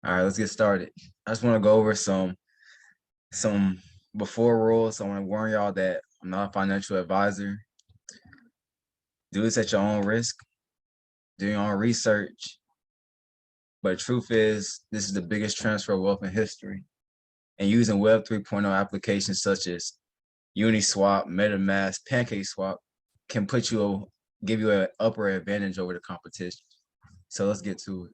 All right, let's get started. I just want to go over some before rules. I want to warn y'all that I'm not a financial advisor. Do this at your own risk. Do your own research. But the truth is, this is the biggest transfer of wealth in history. And using Web 3.0 applications such as Uniswap, Metamask, PancakeSwap can give you an upper advantage over the competition. So let's get to it.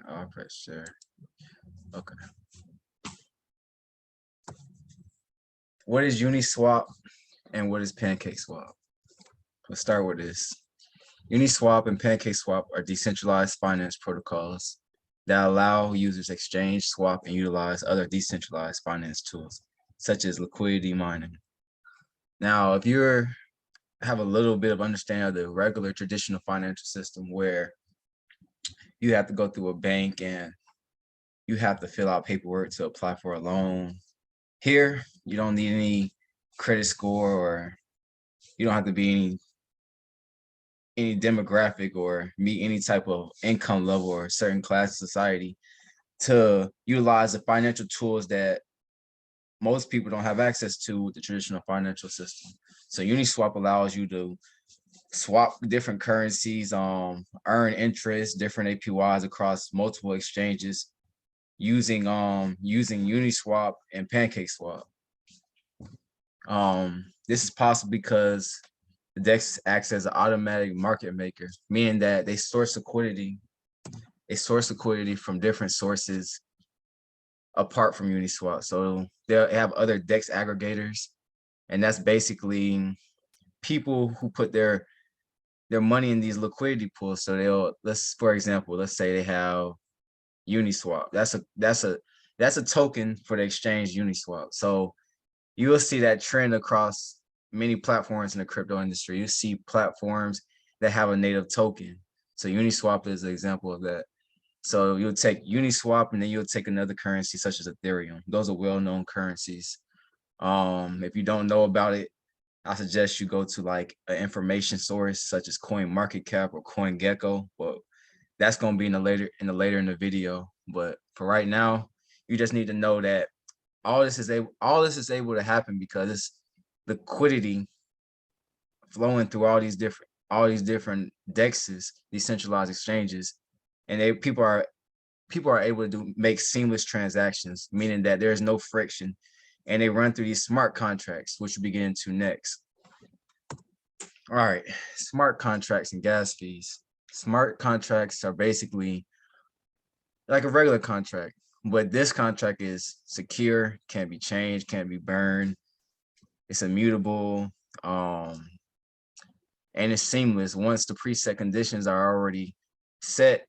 I'll press share. Okay. What is Uniswap and what is PancakeSwap? Let's start with this. Uniswap and PancakeSwap are decentralized finance protocols that allow users exchange, swap, and utilize other decentralized finance tools, such as liquidity mining. Now, if you have a little bit of understanding of the regular traditional financial system where you have to go through a bank and you have to fill out paperwork to apply for a loan, here, you don't need any credit score or you don't have to be any demographic or meet any type of income level or certain class of society to utilize the financial tools that most people don't have access to with the traditional financial system. So Uniswap allows you to swap different currencies, earn interest, different APYs across multiple exchanges using Uniswap and PancakeSwap. This is possible because the DEX acts as an automatic market maker, meaning that they source liquidity from different sources apart from Uniswap. So they'll have other DEX aggregators, and that's basically people who put their money in these liquidity pools. So for example, let's say they have Uniswap. That's a token for the exchange Uniswap. So you will see that trend across many platforms in the crypto industry. You see platforms that have a native token. So Uniswap is an example of that. So you'll take Uniswap and then you'll take another currency such as Ethereum. Those are well-known currencies. If you don't know about it, I suggest you go to like an information source such as CoinMarketCap or CoinGecko. But that's going to be in the later in the video. But for right now, you just need to know that all this is able to happen because it's liquidity flowing through all these different dexes, decentralized exchanges, and people are able to make seamless transactions, meaning that there's no friction, and they run through these smart contracts, which we'll be getting to next. All right, smart contracts and gas fees. Smart contracts are basically like a regular contract, but this contract is secure, can't be changed, can't be burned. It's immutable, and it's seamless. Once the preset conditions are already set,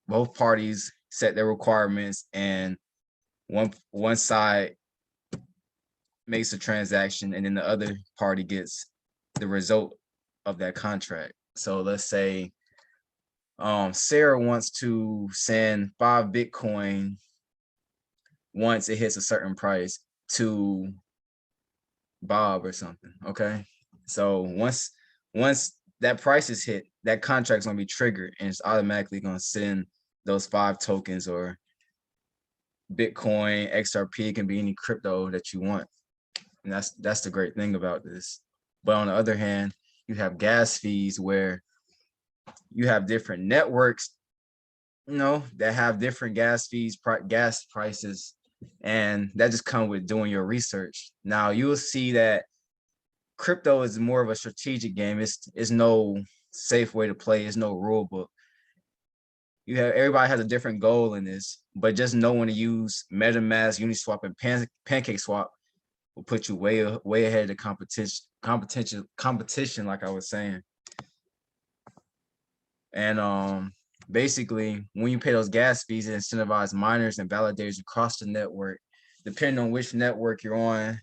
both parties set their requirements, and one side makes a transaction, and then the other party gets the result of that contract. So let's say Sarah wants to send 5 Bitcoin once it hits a certain price to Bob or something. Okay. So once that price is hit, that contract's gonna be triggered and it's automatically gonna send those 5 tokens or Bitcoin, XRP, it can be any crypto that you want. And that's the great thing about this. But on the other hand, you have gas fees where you have different networks, that have different gas fees, gas prices, and that just comes with doing your research. Now you'll see that crypto is more of a strategic game. It's no safe way to play. It's no rule book. Everybody has a different goal in this, but just knowing to use MetaMask, Uniswap, and PancakeSwap will put you way ahead of the competition, like I was saying. And basically, when you pay those gas fees, it incentivizes miners and validators across the network. Depending on which network you're on,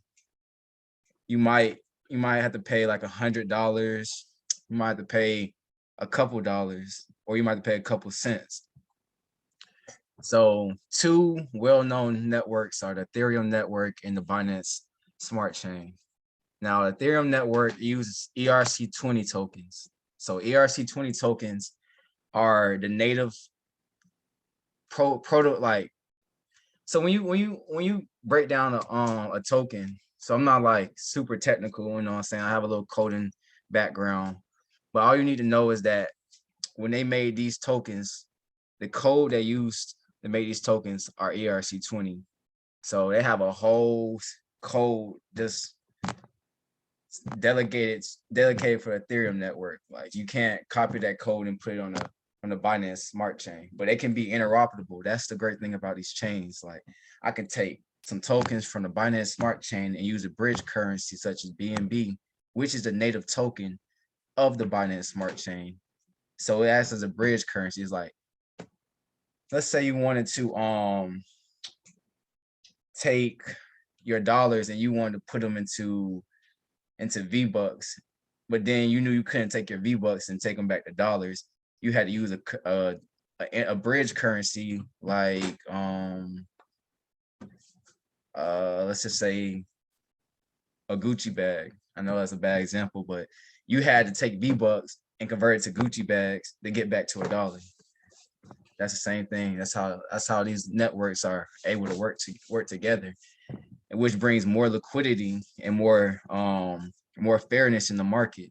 you might have to pay like $100. You might have to pay a couple dollars, or you might have to pay a couple cents. So two well-known networks are the Ethereum network and the Binance Smart Chain. Now, Ethereum network uses ERC20 tokens. So ERC20 tokens are the native proto like. So when you break down a token, so I'm not like super technical, you know what I'm saying? I have a little coding background, but all you need to know is that when they made these tokens, the code they used to make these tokens are ERC20. So they have a whole code just dedicated for the Ethereum network. Like you can't copy that code and put it on the Binance Smart Chain, but it can be interoperable. That's the great thing about these chains. Like I can take some tokens from the Binance Smart Chain and use a bridge currency such as BNB, which is the native token of the Binance Smart Chain. So it acts as a bridge currency. It's like, let's say you wanted to take your dollars and you wanted to put them into V-Bucks, but then you knew you couldn't take your V-Bucks and take them back to dollars. You had to use a bridge currency like let's just say a Gucci bag. I know that's a bad example, but you had to take V-Bucks and convert it to Gucci bags to get back to $1. That's the same thing. That's how these networks are able to work together, and which brings more liquidity and more fairness in the market.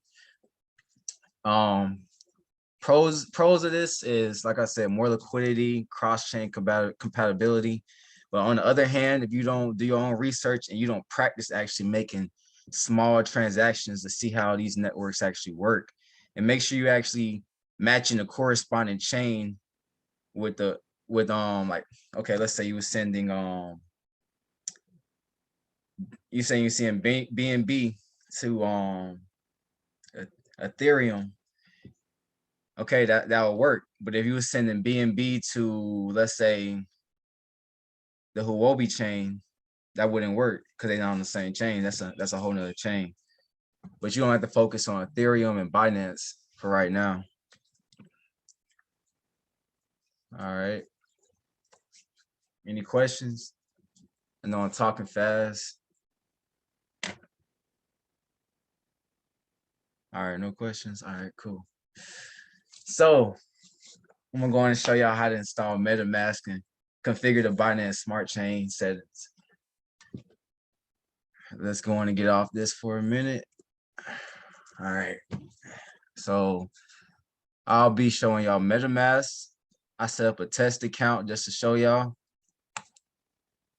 Pros of this is, like I said, more liquidity, cross-chain compatibility. But on the other hand, if you don't do your own research and you don't practice actually making small transactions to see how these networks actually work, and make sure you actually matching the corresponding chain with like, okay, let's say you were sending you saying you're seeing BNB to Ethereum. Okay, that will work. But if you were sending BNB to, let's say, the Huobi chain, that wouldn't work because they're not on the same chain. That's a whole nother chain. But you don't have to focus on Ethereum and Binance for right now. All right. Any questions? I know I'm talking fast. All right, no questions. All right, cool. So I'm gonna go on and show y'all how to install Metamask and configure the Binance Smart Chain settings. Let's go on and get off this for a minute. All right. So I'll be showing y'all Metamask. I set up a test account just to show y'all.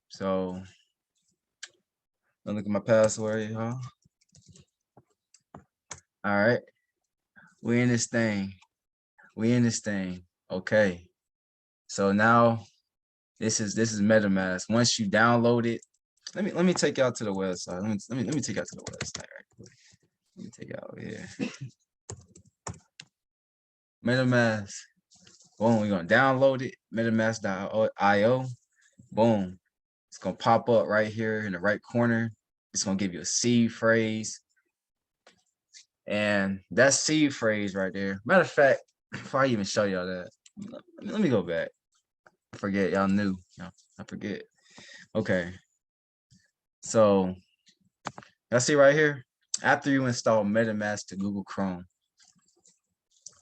So look at my password, y'all. All right. We in this thing. Okay. So now this is MetaMask. Once you download it, let me take y'all to the website. Let me take y'all to the website right quick. Let me take y'all here. MetaMask. Boom, we're gonna download it. MetaMask.io. Boom. It's gonna pop up right here in the right corner. It's gonna give you a seed phrase. And that seed phrase right there. Matter of fact, before I even show y'all that, let me go back. I forget, y'all knew. I forget. Okay. So y'all see right here, after you install MetaMask to Google Chrome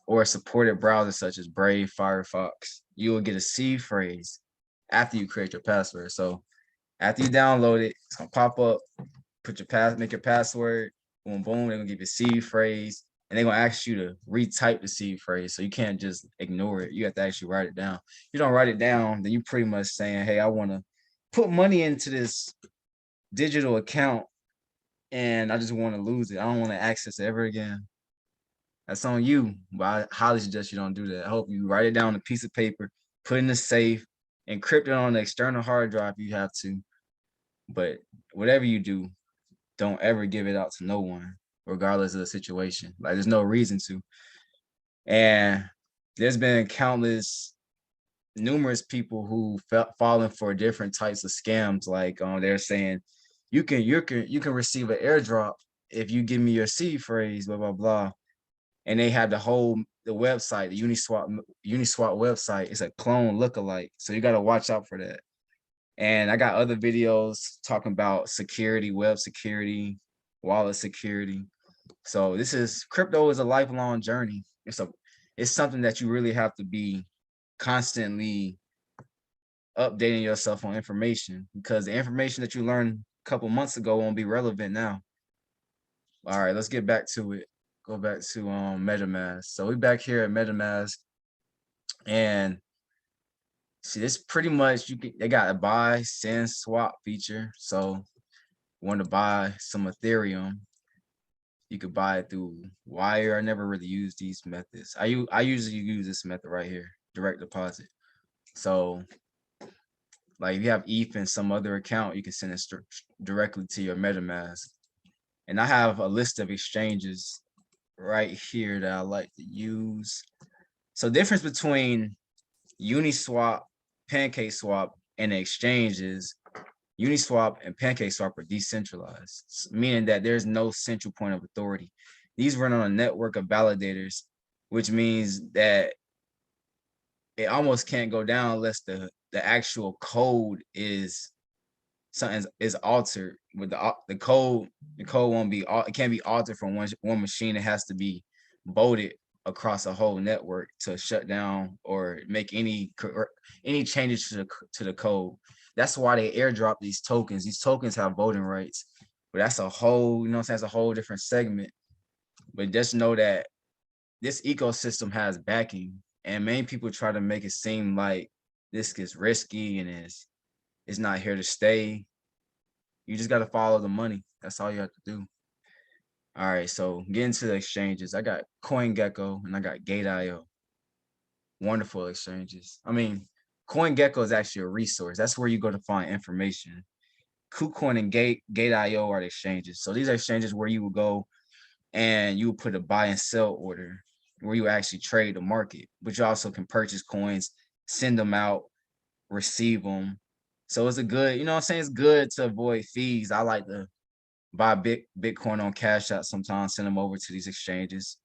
or a supported browser such as Brave, Firefox, you will get a seed phrase after you create your password. So after you download it, it's gonna pop up, make your password, boom, boom, they're gonna give you a seed phrase, and they're gonna ask you to retype the seed phrase. So you can't just ignore it. You have to actually write it down. If you don't write it down, then you pretty much saying, hey, I wanna put money into this digital account and I just wanna lose it. I don't wanna access it ever again. That's on you, but I highly suggest you don't do that. I hope you write it down on a piece of paper, put it in the safe, encrypt it on an external hard drive if you have to. But whatever you do, don't ever give it out to no one, regardless of the situation. Like there's no reason to. And there's been numerous people who fallen for different types of scams. Like they're saying you can receive an airdrop if you give me your seed phrase, blah blah blah. And they have the whole the website, the Uniswap website, is a clone lookalike. So you got to watch out for that. And I got other videos talking about security, web security, wallet security. So crypto is a lifelong journey. It's something that you really have to be constantly updating yourself on information, because the information that you learned a couple months ago won't be relevant now. All right, let's get back to it. Go back to MetaMask. So we back here at MetaMask, and see, this pretty much they got a buy, send, swap feature. So you want to buy some Ethereum, you could buy it through wire. I never really use these methods. I usually use this method right here, direct deposit. So like if you have ETH in some other account, you can send it directly to your MetaMask. And I have a list of exchanges right here that I like to use. So difference between Uniswap, PancakeSwap, and the exchanges, Uniswap and PancakeSwap are decentralized, meaning that there's no central point of authority. These run on a network of validators, which means that it almost can't go down unless the actual code is something is altered. With the code won't be, it can't be altered from one machine. It has to be bolted across a whole network to shut down or make any changes to the code. That's why they airdrop these tokens. These tokens have voting rights, but that's a whole, that's a whole different segment. But just know that this ecosystem has backing, and many people try to make it seem like this gets risky and it's not here to stay. You just got to follow the money. That's all you have to do. All right, so getting to the exchanges, I got CoinGecko and I got Gate.io. Wonderful exchanges. I mean, CoinGecko is actually a resource. That's where you go to find information. KuCoin and Gate.io are the exchanges. So these are exchanges where you will go and you will put a buy and sell order, where you actually trade the market, but you also can purchase coins, send them out, receive them. So it's a good, what I'm saying? It's good to avoid fees. I like to buy Bitcoin on Cash App sometimes, send them over to these exchanges.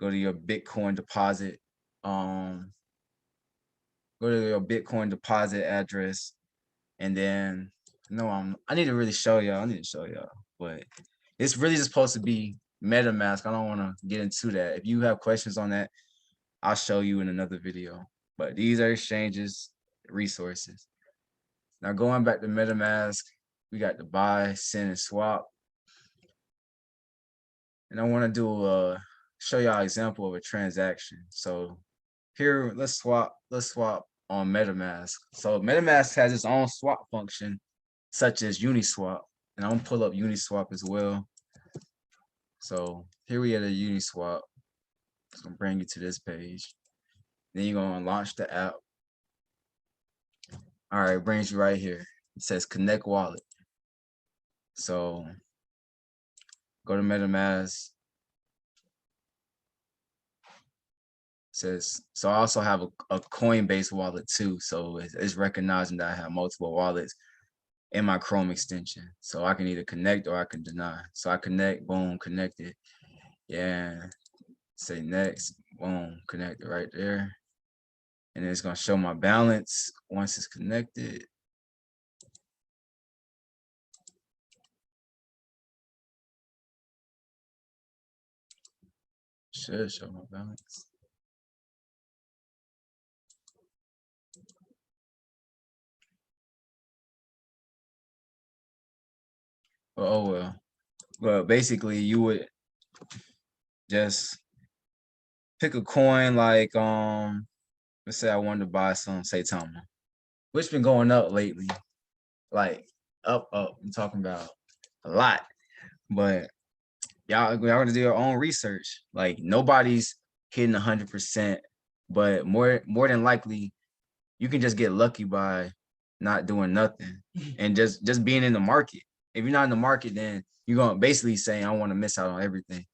Go to your Bitcoin deposit. Go to your Bitcoin deposit address, and then I need to really show y'all. But it's really just supposed to be MetaMask. I don't want to get into that. If you have questions on that, I'll show you in another video. But these are exchanges, resources. Now going back to MetaMask, we got the buy, send, and swap. And I want to show y'all an example of a transaction. So here, let's swap on MetaMask. So MetaMask has its own swap function, such as Uniswap. And I'm gonna pull up Uniswap as well. So here we have a Uniswap. It's gonna bring you to this page. Then you're gonna launch the app. All right, it brings you right here. It says connect wallet. So go to MetaMask. Says, so I also have a Coinbase wallet too. So it's recognizing that I have multiple wallets in my Chrome extension. So I can either connect or I can deny. So I connect, boom, connected. Yeah, say next, boom, connected right there. And it's gonna show my balance once it's connected. Should show my balance. Oh well. Well, basically you would just pick a coin like let's say I wanted to buy some Saitama, which been going up lately. Like up. I'm talking about a lot. But y'all gonna do your own research. Like nobody's hitting 100%, but more than likely, you can just get lucky by not doing nothing and just being in the market. If you're not in the market, then you're gonna basically say I want to miss out on everything.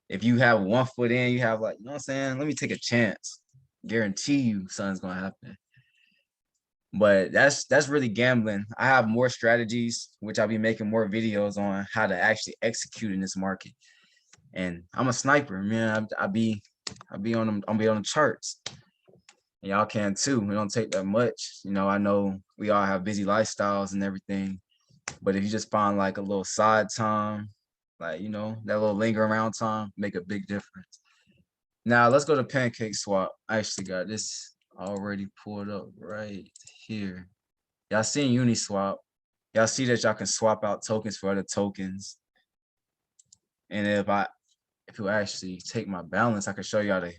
If you have one foot in, you have like, you know what I'm saying? Let me take a chance. Guarantee you something's gonna happen. But that's really gambling. I have more strategies, which I'll be making more videos on how to actually execute in this market. And I'm a sniper, man. I be I'll be on the charts. And y'all can too. We don't take that much. You know, I know we all have busy lifestyles and everything, but if you just find like a little side time, like, you know, that little linger around time, make a big difference. Now let's go to Pancake Swap. I actually got this already pulled up right here. Y'all seen Uniswap. Y'all see that y'all can swap out tokens for other tokens. And if you actually take my balance, I can show y'all the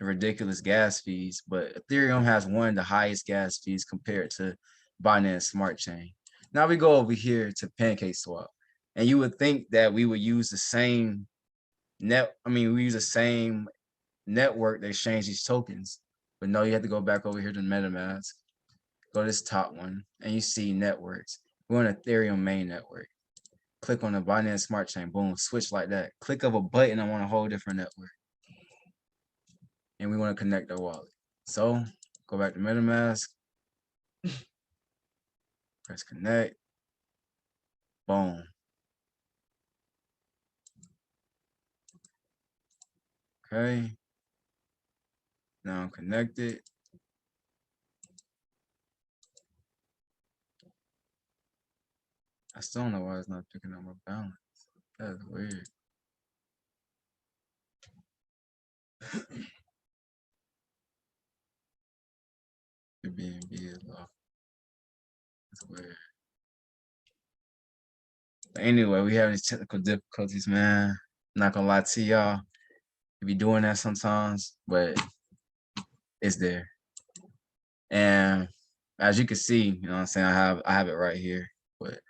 ridiculous gas fees, but Ethereum has one of the highest gas fees compared to Binance Smart Chain. Now we go over here to PancakeSwap, and you would think that we would use the same we use the same network to exchange these tokens, but no, you have to go back over here to Metamask, go to this top one, and you see networks. We're on Ethereum main network. Click on the Binance Smart Chain, boom, switch like that. Click of a button, I want a whole different network. And we want to connect our wallet. So go back to MetaMask, press connect, boom. Okay. Now I'm connected. I still don't know why it's not picking up my balance. That's weird. The BNB is off. That's weird. But anyway, we have these technical difficulties, man. I'm not gonna lie to y'all. You be doing that sometimes, but it's there. And as you can see, you know what I'm saying, I have it right here. But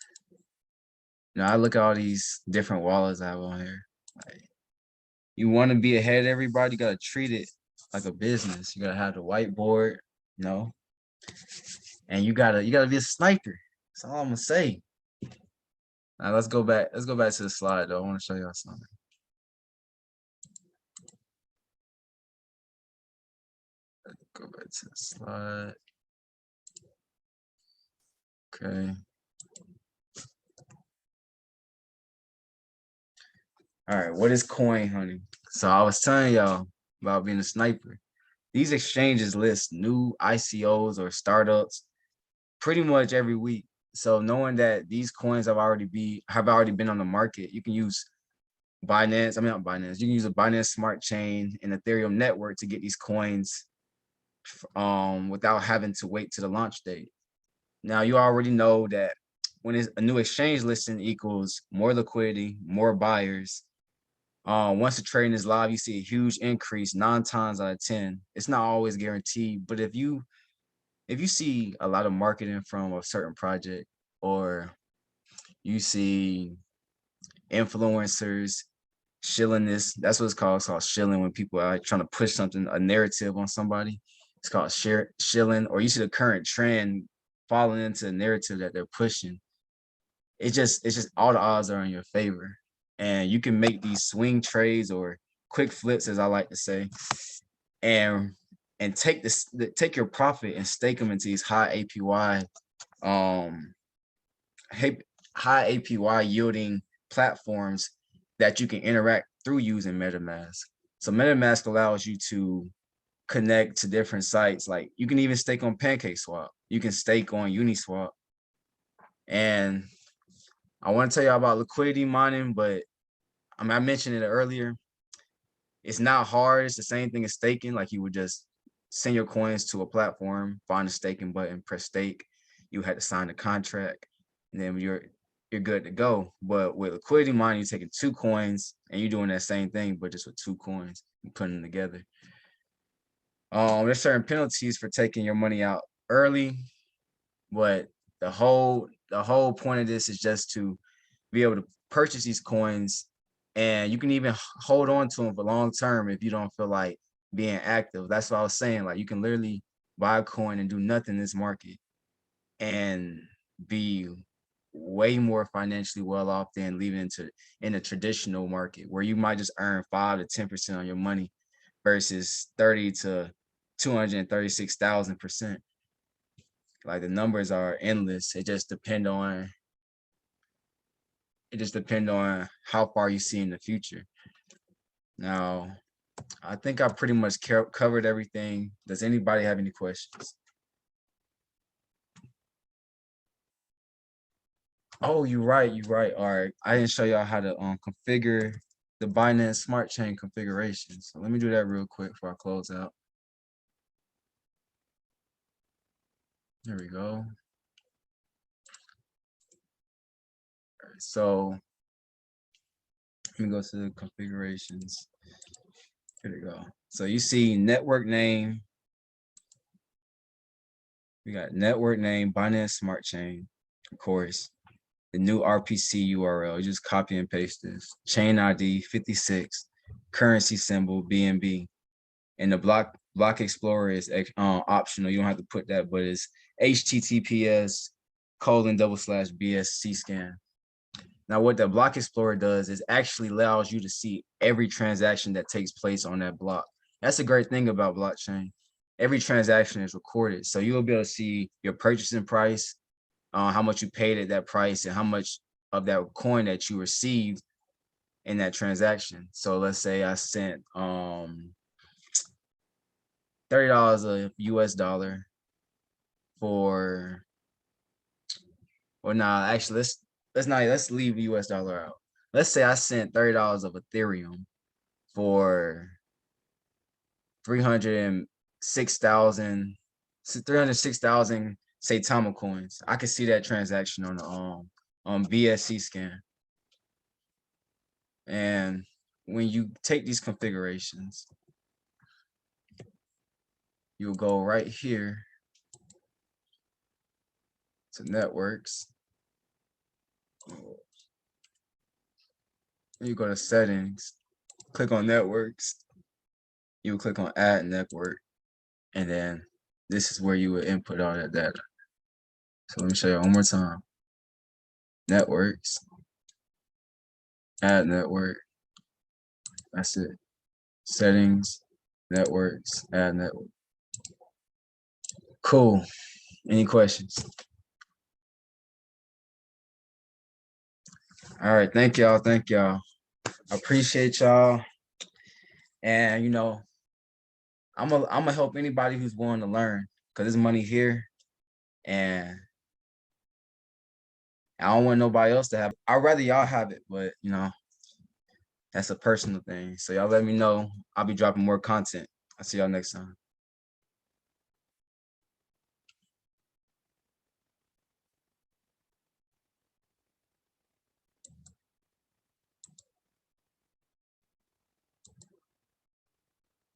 you know, I look at all these different wallets I have on here. Like, you want to be ahead of everybody, you gotta treat it like a business. You gotta have the whiteboard, you know, and you gotta be a sniper. That's all I'm gonna say. Now let's go back. Let's go back to the slide though. I want to show y'all something. Let's go back to the slide. Okay. All right, what is coin hunting? So I was telling y'all about being a sniper. These exchanges list new ICOs or startups pretty much every week. So knowing that these coins have already been on the market, you can use Binance. I mean, not Binance. You can use a Binance Smart Chain and Ethereum network to get these coins without having to wait to the launch date. Now you already know that when it's a new exchange listing equals more liquidity, more buyers. Once the trading is live, you see a huge increase 9 times out of 10. It's not always guaranteed, but if you see a lot of marketing from a certain project, or you see influencers shilling this, that's what it's called. It's called shilling, when people are trying to push something, a narrative on somebody. It's called shilling, or you see the current trend falling into the narrative that they're pushing. It's just all the odds are in your favor, and you can make these swing trades or quick flips, as I like to say, and take your profit and stake them into these high APY high APY yielding platforms that you can interact through using MetaMask. So MetaMask allows you to connect to different sites. Like you can even stake on PancakeSwap. You can stake on Uniswap. And I want to tell you about liquidity mining, but I mentioned it earlier. It's not hard. It's the same thing as staking. Like you would just send your coins to a platform, find a staking button, press stake. You had to sign a contract, and then you're good to go. But with liquidity mining, you're taking 2 coins and you're doing that same thing, but just with 2 coins and putting them together. There's certain penalties for taking your money out early, but the whole point of this is just to be able to purchase these coins, and you can even hold on to them for long term if you don't feel like being active. That's what I was saying. Like you can literally buy a coin and do nothing in this market and be way more financially well off than leaving in a traditional market where you might just earn 5 to 10% on your money versus 30 to 236,000%. Like the numbers are endless. It just depends on how far you see in the future. Now, I think I pretty much covered everything. Does anybody have any questions? Oh, you're right. You're right. All right. I didn't show y'all how to configure the Binance Smart Chain configuration. So let me do that real quick before I close out. There we go. All right, so let me go to the configurations. Here we go. So you see network name. We got network name, Binance Smart Chain, of course. The new RPC URL, you just copy and paste this. Chain ID 56, currency symbol BNB. And the block explorer is optional. You don't have to put that, but it's https://BSC scan. Now, what the block explorer does is actually allows you to see every transaction that takes place on that block. That's a great thing about blockchain. Every transaction is recorded. So you'll be able to see your purchasing price, how much you paid at that price, and how much of that coin that you received in that transaction. So let's say I sent $30 a US dollar for, or nah, actually let's leave US dollar out. Let's say I sent $30 of Ethereum for 306,000 Saitama coins. I can see that transaction on the BSC scan. And when you take these configurations, you'll go right here to networks. You go to settings, click on networks. You will click on add network, and then this is where you would input all that data. So let me show you one more time. Networks, add network. That's it. Settings, networks, add network. Cool. Any questions? All right. Thank y'all. Thank y'all. I appreciate y'all. And I'm gonna help anybody who's willing to learn, because there's money here, and I don't want nobody else to have it. I'd rather y'all have it, but that's a personal thing. So y'all let me know. I'll be dropping more content. I'll see y'all next time.